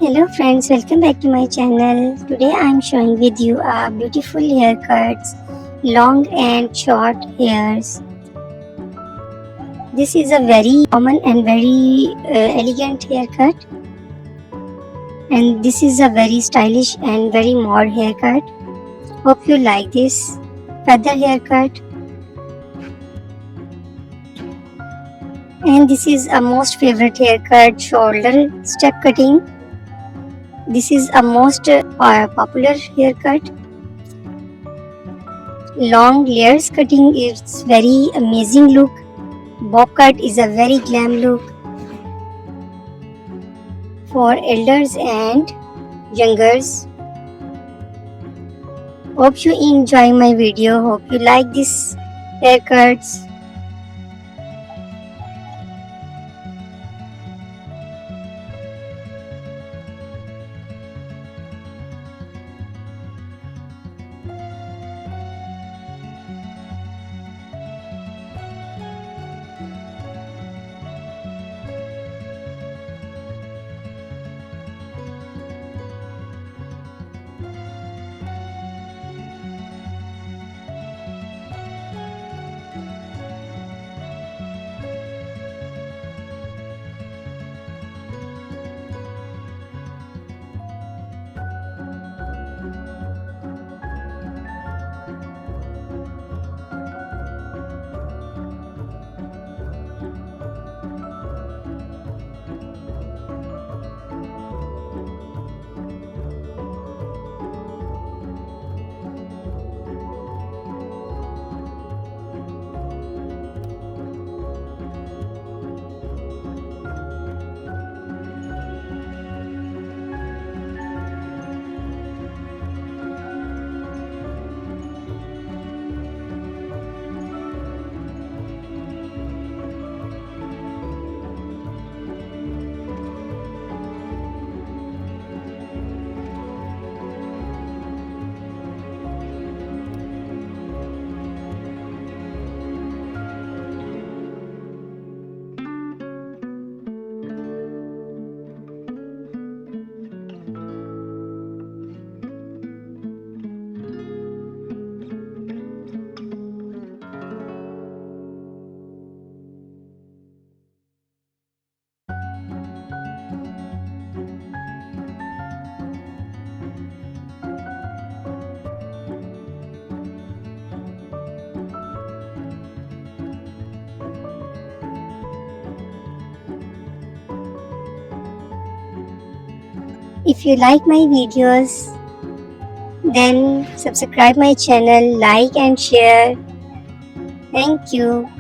Hello friends, welcome back to my channel. Today I am showing with you a beautiful haircuts, long and short hairs. This is a very common and very elegant haircut, and this is a very stylish and very mod haircut. Hope you like this feather haircut. And this is a most favorite haircut, shoulder step cutting. This is a most popular haircut. Long layers cutting is very amazing look. Bob cut is a very glam look for elders and youngers. Hope you enjoy my video. Hope you like this haircuts. If you like my videos, then subscribe my channel, like and share. Thank you.